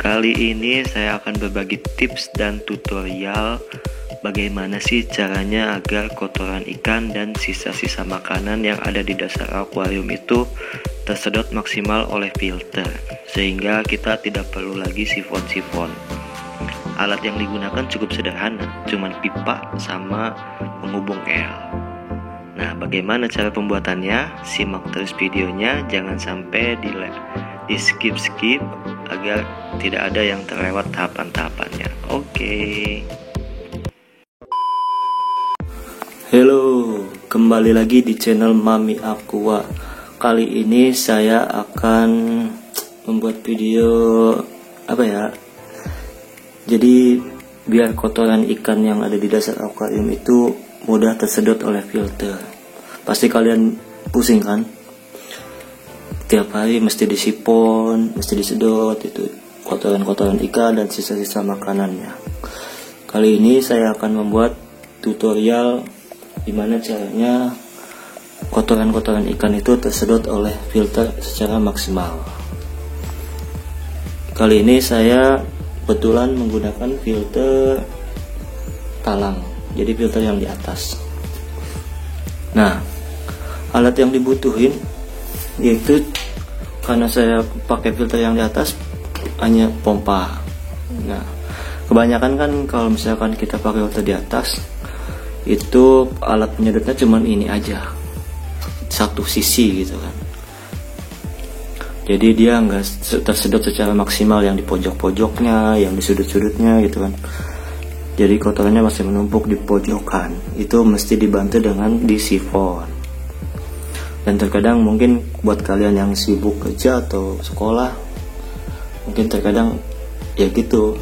Kali ini saya akan berbagi tips dan tutorial bagaimana sih caranya agar kotoran ikan dan sisa-sisa makanan yang ada di dasar akuarium itu tersedot maksimal oleh filter, sehingga kita tidak perlu lagi sifon-sifon. Alat yang digunakan cukup sederhana, cuman pipa sama penghubung L. Nah, bagaimana cara pembuatannya? Simak terus videonya, jangan sampai di skip agar tidak ada yang terlewat tahapan-tahapannya. Oke. Halo, kembali lagi di channel Mami Aqua. Kali ini saya akan membuat video jadi biar kotoran ikan yang ada di dasar akuarium itu mudah tersedot oleh filter. Pasti kalian pusing kan? Tiap hari mesti disipon, mesti disedot itu kotoran-kotoran ikan dan sisa-sisa makanannya. Kali ini saya akan membuat tutorial gimana caranya kotoran-kotoran ikan itu tersedot oleh filter secara maksimal. Kali ini saya kebetulan menggunakan filter talang, jadi filter yang di atas. Nah, alat yang dibutuhin yaitu, karena saya pakai filter yang di atas, hanya pompa. Nah, kebanyakan kan kalau misalkan kita pakai filter di atas, itu alat penyedotnya cuman ini aja, satu sisi gitu kan. Jadi dia nggak tersedot secara maksimal yang di pojok-pojoknya, yang di sudut-sudutnya gitu kan. Jadi kotorannya masih menumpuk di pojokan. Itu mesti dibantu dengan disifon. Dan terkadang mungkin buat kalian yang sibuk kerja atau sekolah, mungkin terkadang ya gitu,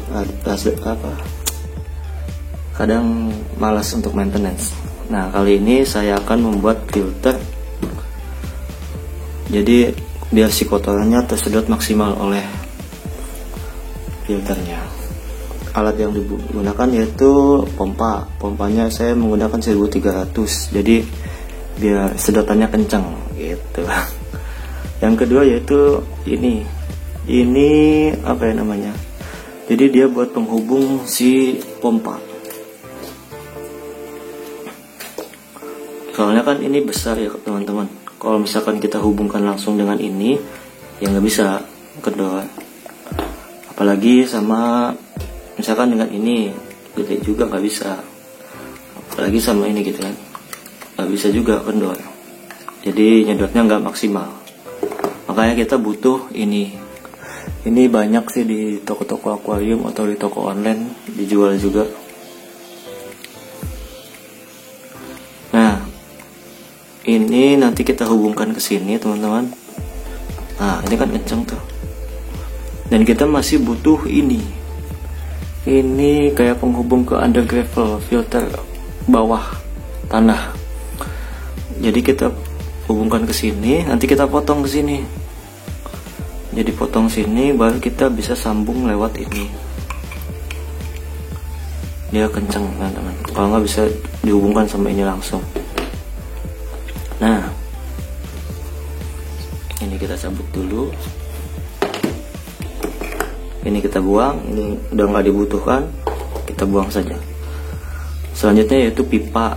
kadang malas untuk maintenance. Nah, kali ini saya akan membuat filter, jadi biar si kotorannya tersedot maksimal oleh filternya. Alat yang digunakan yaitu pompa. Pompanya saya menggunakan 1300, jadi biar sedotannya kencang gitu. Yang kedua yaitu ini jadi dia buat penghubung si pompa. Soalnya kan ini besar ya teman-teman. Kalau misalkan kita hubungkan langsung dengan ini, ya nggak bisa, kendor. Apalagi sama misalkan dengan ini, gede juga nggak bisa. Apalagi sama ini gitu kan, nggak bisa juga, kendor. Jadi nyedotnya nggak maksimal. Makanya kita butuh ini. Ini banyak sih di toko-toko akuarium atau di toko online dijual juga. Ini nanti kita hubungkan ke sini teman-teman. Nah, ini kan kenceng tuh. Dan kita masih butuh ini. Ini kayak penghubung ke undergravel, filter bawah tanah. Jadi kita hubungkan ke sini, nanti kita potong ke sini. Jadi potong sini, baru kita bisa sambung lewat ini. Dia kenceng teman-teman. Kalau nggak bisa dihubungkan sama ini langsung. Nah, ini kita cabut dulu. Ini kita buang. Ini udah nggak dibutuhkan, kita buang saja. Selanjutnya yaitu pipa.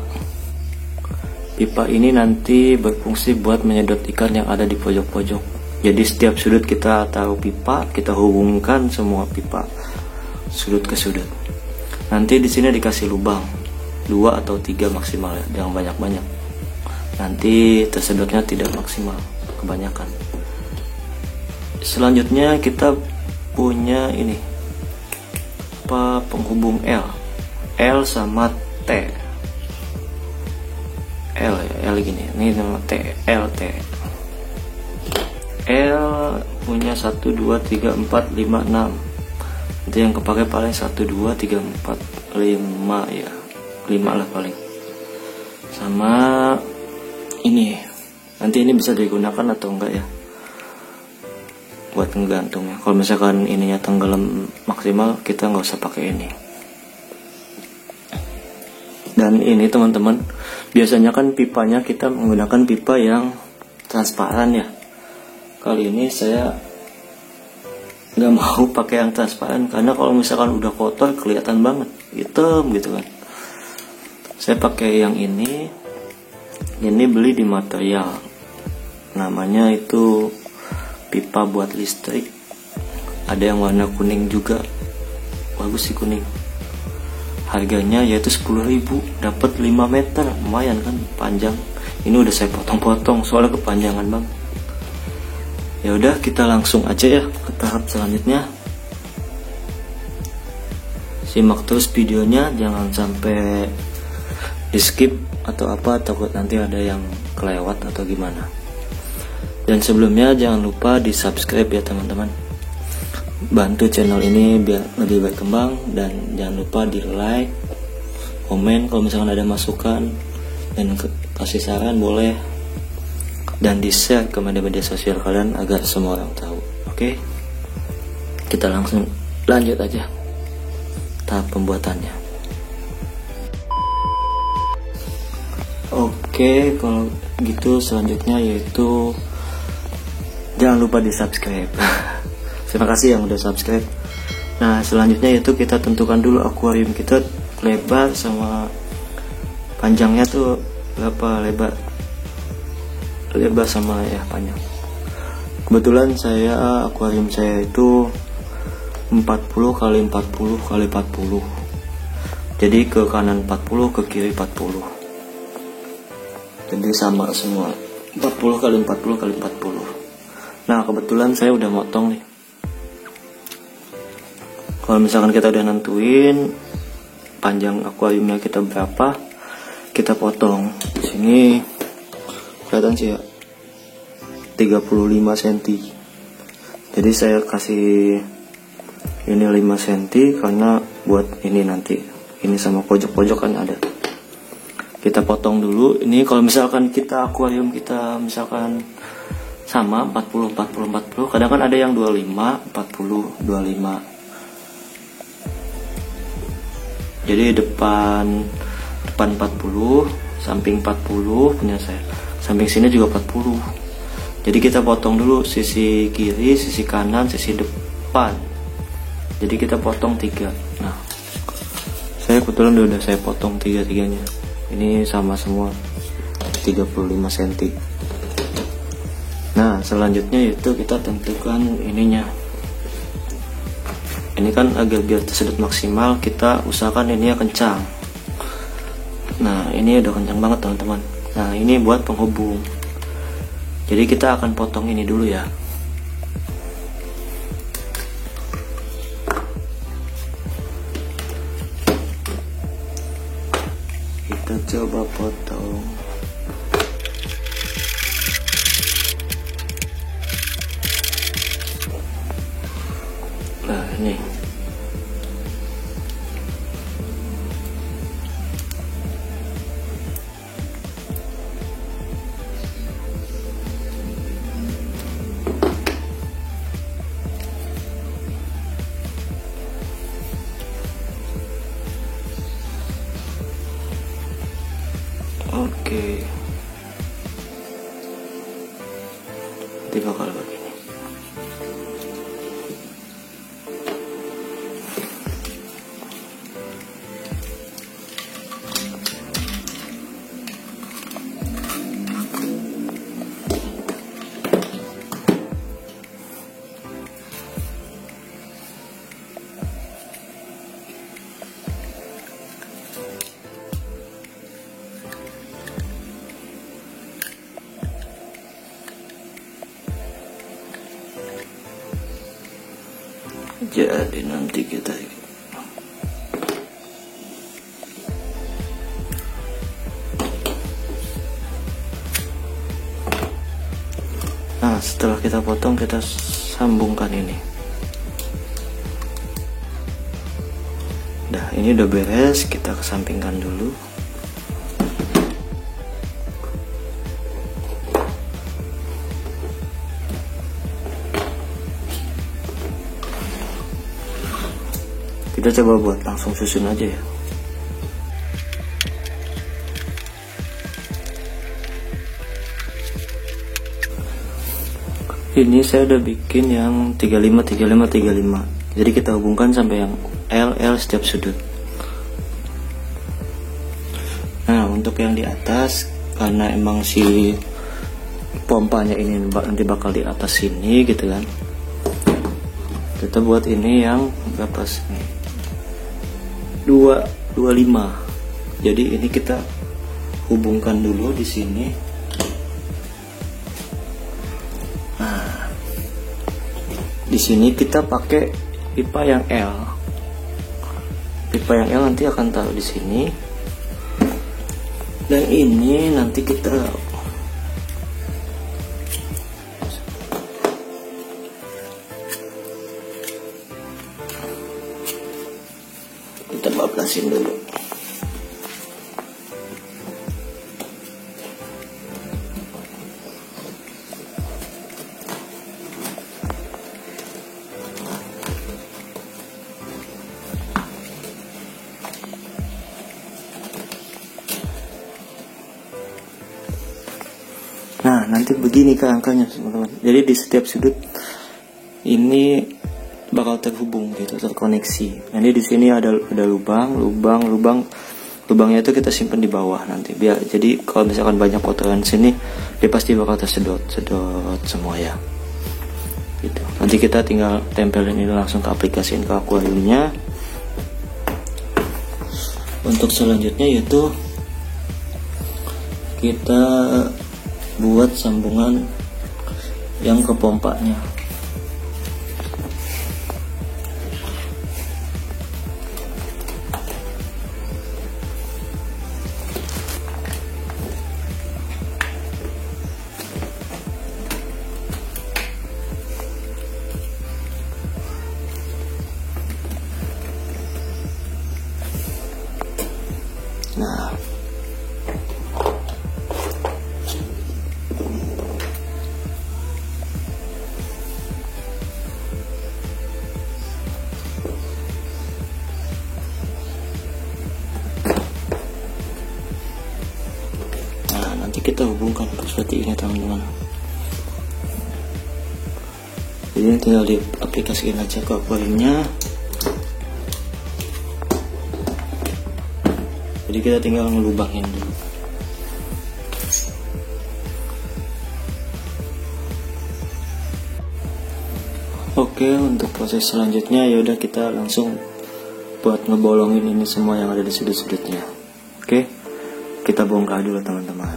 Pipa ini nanti berfungsi buat menyedot ikan yang ada di pojok-pojok. Jadi setiap sudut kita taruh pipa, kita hubungkan semua pipa sudut ke sudut. Nanti di sini dikasih lubang 2 atau 3 maksimal ya, jangan banyak-banyak. Nanti tersedotnya tidak maksimal, kebanyakan. Selanjutnya kita punya ini penghubung L sama T. L gini, ini nama T, LT. L punya 1, 2, 3, 4, 5, 6. Nanti yang kepake paling 1, 2, 3, 4, 5 ya, 5 lah paling. Sama ini, nanti ini bisa digunakan atau enggak ya buat ngegantung ya. Kalau misalkan ininya tenggelam maksimal, kita nggak usah pakai ini. Dan ini teman-teman, biasanya kan pipanya kita menggunakan pipa yang transparan ya. Kali ini saya nggak mau pakai yang transparan, karena kalau misalkan udah kotor kelihatan banget hitam gitu kan. Saya pakai yang ini beli di material, namanya itu pipa buat listrik. Ada yang warna kuning juga, bagus sih kuning. Harganya yaitu 10.000, dapat 5 meter, lumayan kan, panjang. Ini udah saya potong-potong soalnya kepanjangan bang. Ya udah, kita langsung aja ya ke tahap selanjutnya. Simak terus videonya, jangan sampai di skip atau apa, takut nanti ada yang kelewat atau gimana. Dan sebelumnya jangan lupa di subscribe ya teman-teman, bantu channel ini biar lebih berkembang. Dan jangan lupa di like, komen kalau misalkan ada masukan, dan kasih saran boleh, dan di share ke media sosial kalian agar semua orang tahu. Oke, kita langsung lanjut aja tahap pembuatannya. Oke, kalau gitu selanjutnya yaitu jangan lupa di subscribe. Terima kasih yang udah subscribe. Nah, selanjutnya itu kita tentukan dulu akuarium kita lebar sama panjangnya tuh berapa, lebar sama ya panjang. Kebetulan akuarium saya itu 40 kali 40 kali 40. Jadi ke kanan 40, ke kiri 40. Jadi sama semua, 40 kali 40 kali 40. Nah, kebetulan saya udah motong nih. Kalau misalkan kita udah nentuin panjang akuariumnya kita berapa, kita potong. Di sini kelihatan sih ya, 35 cm. Jadi saya kasih ini 5 cm karena buat ini nanti, ini sama pojok-pojok kan ada. Kita potong dulu. Ini kalau misalkan kita akuarium kita misalkan sama 40 40 40, kadang kan ada yang 25 40 25. Jadi depan 40, samping 40 punya saya, samping sini juga 40. Jadi kita potong dulu sisi kiri, sisi kanan, sisi depan. Jadi kita potong 3. Nah, saya kebetulan udah saya potong 3-3-nya. Ini sama semua 35 cm. Nah, selanjutnya itu kita tentukan ininya. Ini kan agar biar tersedot maksimal, kita usahakan ini kencang. Nah, ini udah kencang banget teman-teman. Nah, ini buat penghubung. Jadi kita akan potong ini dulu ya. Kita coba potong. Nah, ini. Oke. Nanti bakal begini. Jadi nanti kita setelah kita potong, kita sambungkan ini. Nah, ini udah beres, kita kesampingkan dulu. Kita coba buat langsung susun aja ya. Ini saya udah bikin yang 35 35 35. Jadi kita hubungkan sampai yang L setiap sudut. Nah, untuk yang di atas, karena emang si pompanya ini nanti bakal di atas sini gitu kan, kita buat ini yang berapa sih? 225. Jadi ini kita hubungkan dulu di sini. Nah, di sini kita pakai pipa yang L. Pipa yang L nanti akan taruh di sini. Dan ini nanti kita bablasin dulu. Nah, nanti begini angkanya teman-teman. Jadi di setiap sudut ini bakal terhubung gitu, terkoneksi. Nanti di sini ada lubangnya itu kita simpan di bawah nanti. Biar jadi kalau misalkan banyak kotoran sini, dia pasti bakal tersedot semua ya. Gitu. Nanti kita tinggal tempelin ini langsung ke aplikasiin ke akuariumnya. Untuk selanjutnya yaitu kita buat sambungan yang ke pompanya. Nah, nanti kita hubungkan seperti ini teman-teman. Jadi tinggal diaplikasikan aja ke akuariumnya. Jadi kita tinggal ngelubangin dulu. Oke, untuk proses selanjutnya yaudah kita langsung buat ngebolongin ini semua yang ada di sudut-sudutnya. Oke, kita bongkar dulu teman-teman.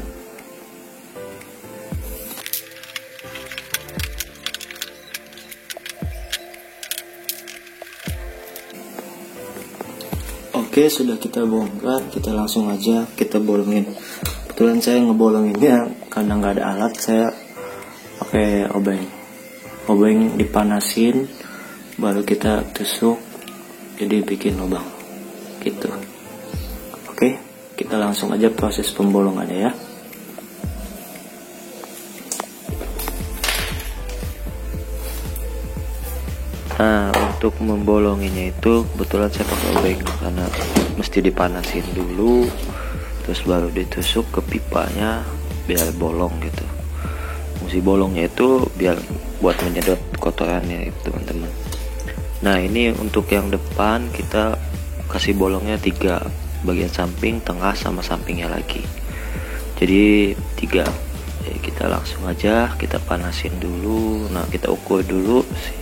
Oke, sudah kita bongkar, kita langsung aja kita bolongin. Kebetulan saya ngebolonginnya karena nggak ada alat, saya pakai obeng. Obeng dipanasin, baru kita tusuk, jadi bikin lubang gitu. Oke, kita langsung aja proses pembolongannya ya. Nah, untuk membolonginya itu kebetulan saya pakai obeng karena mesti dipanasin dulu, terus baru ditusuk ke pipanya biar bolong gitu. Fungsi bolongnya itu biar buat menyedot kotorannya itu teman-teman. Nah, ini untuk yang depan kita kasih bolongnya 3, bagian samping, tengah, sama sampingnya lagi. Jadi 3. Jadi kita langsung aja kita panasin dulu. Nah, kita ukur dulu sih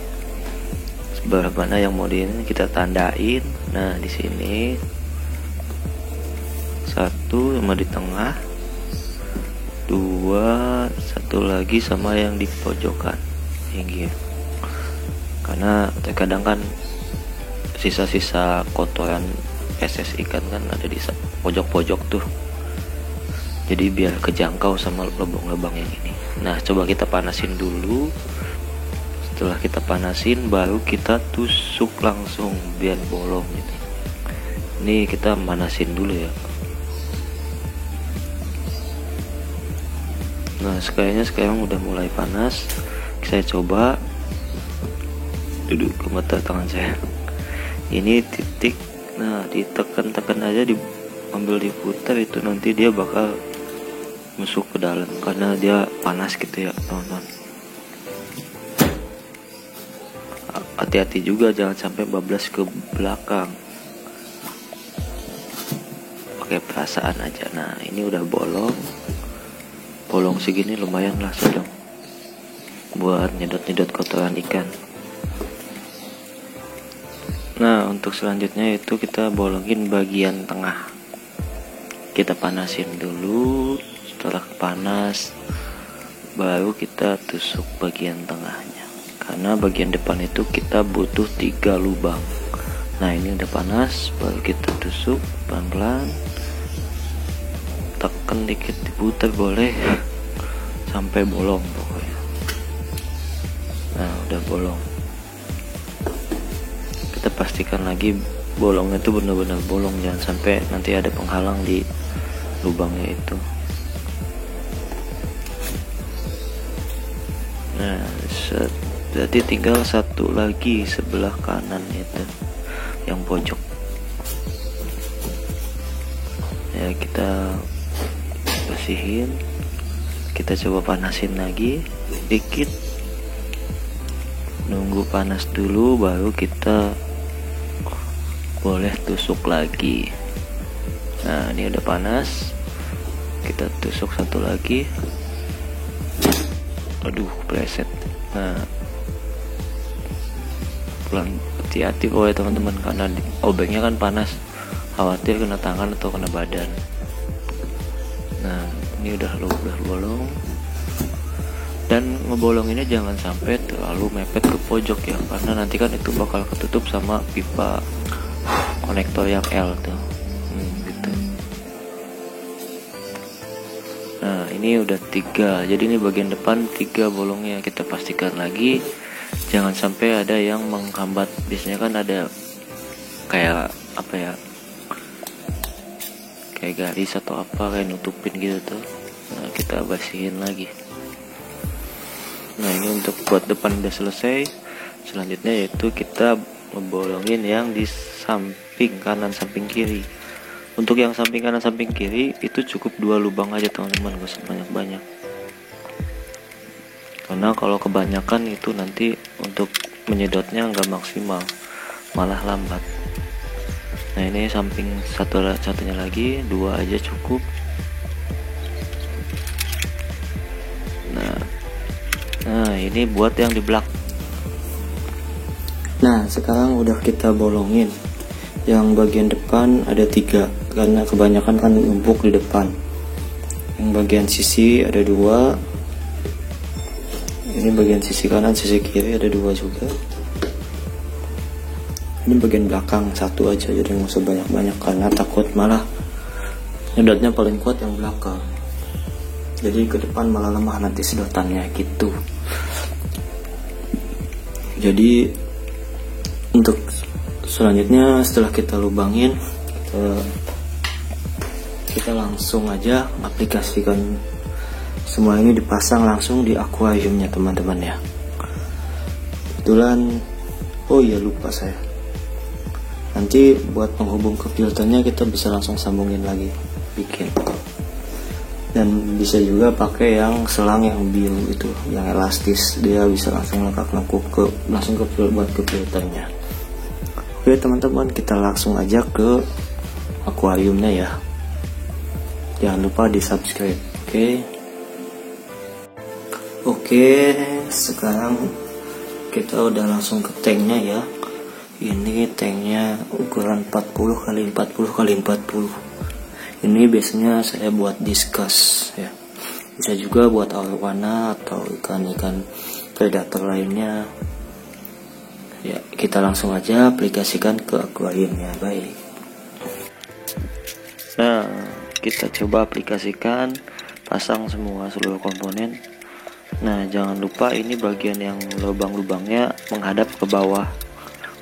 seberapa mana yang mau kita tandain. Nah, di sini 1 sama di tengah, 2, 1 lagi sama yang di pojokan ini. Karena terkadang kan sisa-sisa kotoran feses ikan kan ada di pojok-pojok tuh. Jadi biar kejangkau sama lubang-lubang yang ini. Nah, coba kita panasin dulu. Setelah kita panasin baru kita tusuk langsung biar bolong gitu. Ini kita panasin dulu ya. Nah, kayaknya sekarang udah mulai panas. Saya coba duduk ke mata tangan saya. Ini titik. Nah, ditekan-tekan aja, diambil diputar, itu nanti dia bakal masuk ke dalam karena dia panas gitu ya teman-teman. hati-hati juga jangan sampai bablas ke belakang, pakai perasaan aja. Nah ini udah bolong segini lumayan lah sudah buat nyedot kotoran ikan. Nah untuk selanjutnya itu kita bolongin bagian tengah, kita panasin dulu. Setelah panas baru kita tusuk bagian tengahnya, karena bagian depan itu kita butuh 3 lubang. Nah ini udah panas, baru kita tusuk pelan-pelan, tekan dikit, diputar boleh sampai bolong pokoknya. Nah udah bolong, kita pastikan lagi bolongnya itu benar-benar bolong, jangan sampai nanti ada penghalang di lubangnya itu. Nah berarti tinggal satu lagi sebelah kanan itu yang pojok ya, kita bersihin, kita coba panasin lagi dikit, nunggu panas dulu baru kita boleh tusuk lagi. Nah ini udah panas, kita tusuk satu lagi. Aduh pleset. Nah pelan, hati-hati pokoknya teman-teman, karena obengnya kan panas, khawatir kena tangan atau kena badan. Nah ini udah bolong, dan ngebolonginnya jangan sampai terlalu mepet ke pojok ya, karena nanti kan itu bakal ketutup sama pipa konektor yang L tuh. Gitu. Nah ini udah 3, jadi ini bagian depan 3 bolongnya. Kita pastikan lagi jangan sampai ada yang menghambat. Biasanya kan ada kayak apa ya, kayak garis atau apa, kayak nutupin gitu tuh. Nah kita bersihin lagi. Nah ini untuk buat depan udah selesai. Selanjutnya yaitu kita ngebolongin yang di samping kanan samping kiri. Untuk yang samping kanan samping kiri itu cukup 2 lubang aja teman-teman, gak usah banyak-banyak, karena kalau kebanyakan itu nanti untuk menyedotnya nggak maksimal, malah lambat. Nah ini samping satunya lagi 2 aja cukup. Nah ini buat yang di belakang. Nah sekarang udah kita bolongin. Yang bagian depan ada 3, karena kebanyakan kan numpuk di depan. Yang bagian sisi ada 2. Ini bagian sisi kanan, sisi kiri ada 2 juga. Ini bagian belakang 1 aja, jadi nggak usah banyak-banyak, karena takut malah nyedotnya paling kuat yang belakang. Jadi ke depan malah lemah nanti sedotannya gitu. Jadi untuk selanjutnya setelah kita lubangin, kita langsung aja aplikasikan semua ini, dipasang langsung di akuariumnya teman-teman ya. Kebetulan oh iya lupa saya, nanti buat penghubung ke filternya kita bisa langsung sambungin lagi, bikin. Dan bisa juga pakai yang selang yang biru itu, yang elastis, dia bisa langsung lengkap langsung ke buat ke filternya. Oke teman-teman, kita langsung aja ke akuariumnya ya. Jangan lupa di subscribe. Oke, sekarang kita udah langsung ke tanknya ya. Ini tanknya ukuran 40 x 40 x 40. Ini biasanya saya buat diskus ya. Bisa juga buat arowana atau ikan-ikan predator lainnya. Ya, kita langsung aja aplikasikan ke akuariumnya. Baik. Nah, kita coba aplikasikan, pasang seluruh komponen. Nah, jangan lupa ini bagian yang lubang-lubangnya menghadap ke bawah.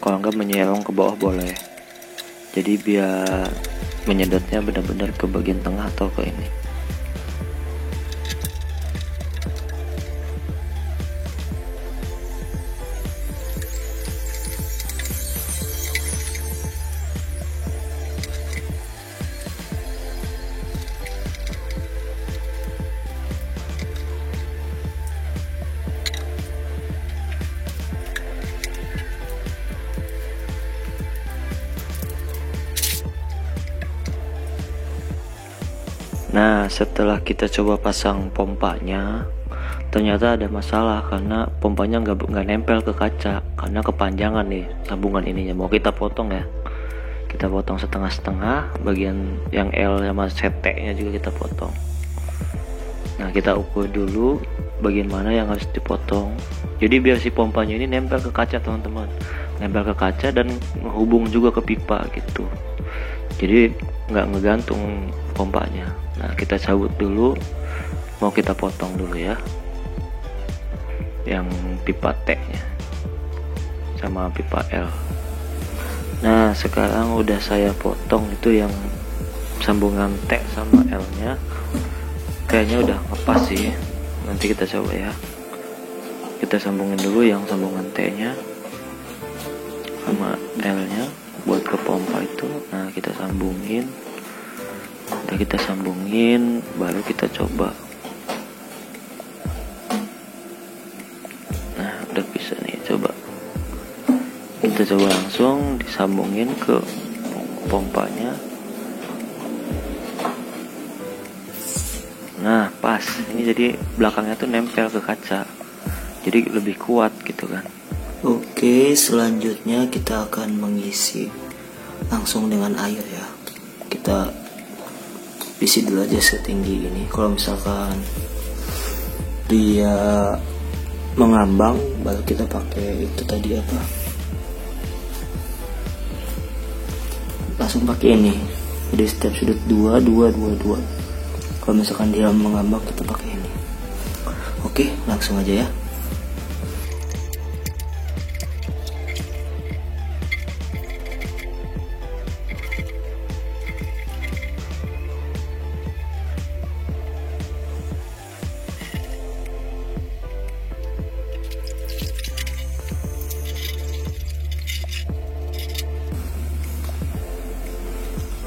Kalau enggak menyerong ke bawah boleh. Jadi biar menyedotnya benar-benar ke bagian tengah atau ke ini. Nah, setelah kita coba pasang pompanya, ternyata ada masalah karena pompanya nggak nempel ke kaca karena kepanjangan nih tabungan ininya. Mau kita potong ya, kita potong setengah-setengah, bagian yang L sama CT-nya juga kita potong. Nah, kita ukur dulu bagian mana yang harus dipotong. Jadi biar si pompanya ini nempel ke kaca teman-teman, nempel ke kaca dan menghubung juga ke pipa gitu. Jadi nggak ngegantung pompanya. Nah, kita cabut dulu, mau kita potong dulu ya yang pipa T nya sama pipa L. Nah, sekarang udah saya potong itu yang sambungan T sama L nya, kayaknya udah ngepas sih. Nanti kita coba ya, kita sambungin dulu yang sambungan T nya sama L nya buat ke pompa itu. Nah, kita sambungin, udah kita sambungin, baru kita coba. Nah, udah bisa nih, coba kita coba langsung disambungin ke pompanya. Nah, pas ini, jadi belakangnya tuh nempel ke kaca, jadi lebih kuat gitu kan. Oke, selanjutnya kita akan mengisi langsung dengan air ya. Kita isi dulu aja setinggi ini. Kalau misalkan dia mengambang, baru kita pakai itu tadi apa, langsung pakai ini. Jadi setiap sudut 2, 2, 2, 2. Kalau misalkan dia mengambang, kita pakai ini. Oke, langsung aja ya.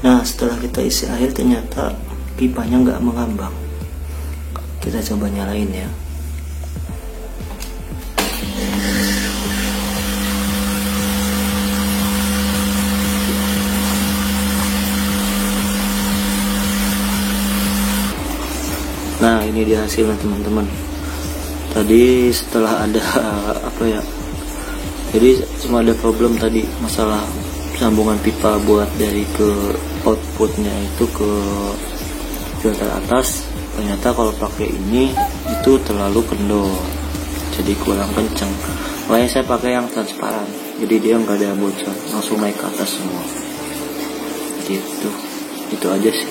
Nah, setelah kita isi air ternyata pipanya nggak mengambang. Kita coba nyalain ya. Nah, ini dia hasilnya teman-teman. Tadi setelah ada apa ya, jadi cuma ada problem tadi masalah sambungan pipa buat dari ke outputnya itu ke filter atas. Ternyata kalau pakai ini itu terlalu kendor, jadi kurang kenceng. Makanya saya pakai yang transparan, jadi dia nggak ada bocor, langsung naik ke atas semua gitu. Itu aja sih.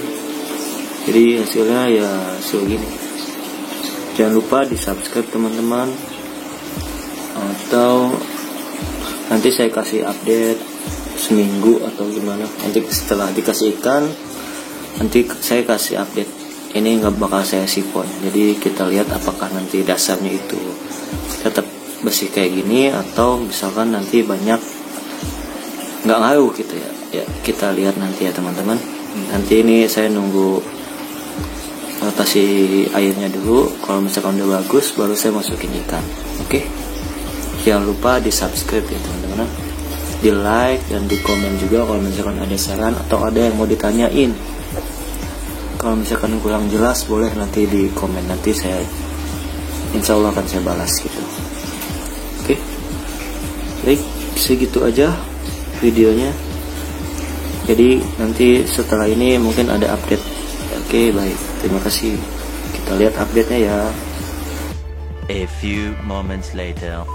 Jadi hasilnya ya hasil gini. Jangan lupa di subscribe teman-teman, atau nanti saya kasih update seminggu atau gimana. Nanti setelah dikasih ikan, nanti saya kasih update. Ini nggak bakal saya sipon, jadi kita lihat apakah nanti dasarnya itu tetap bersih kayak gini, atau misalkan nanti banyak nggak ngaruh gitu ya. Ya kita lihat nanti ya teman-teman. Nanti ini saya nunggu rotasi airnya dulu. Kalau misalkan udah bagus, baru saya masukin ikan. Oke, jangan lupa di subscribe ya teman-teman, di like dan di komen juga kalau misalkan ada saran atau ada yang mau ditanyain. Kalau misalkan kurang jelas, boleh nanti di komen, nanti saya insya Allah akan saya balas gitu. Oke, baik, segitu aja videonya. Jadi nanti setelah ini mungkin ada update. Oke, baik, terima kasih. Kita lihat update-nya ya. A few moments later.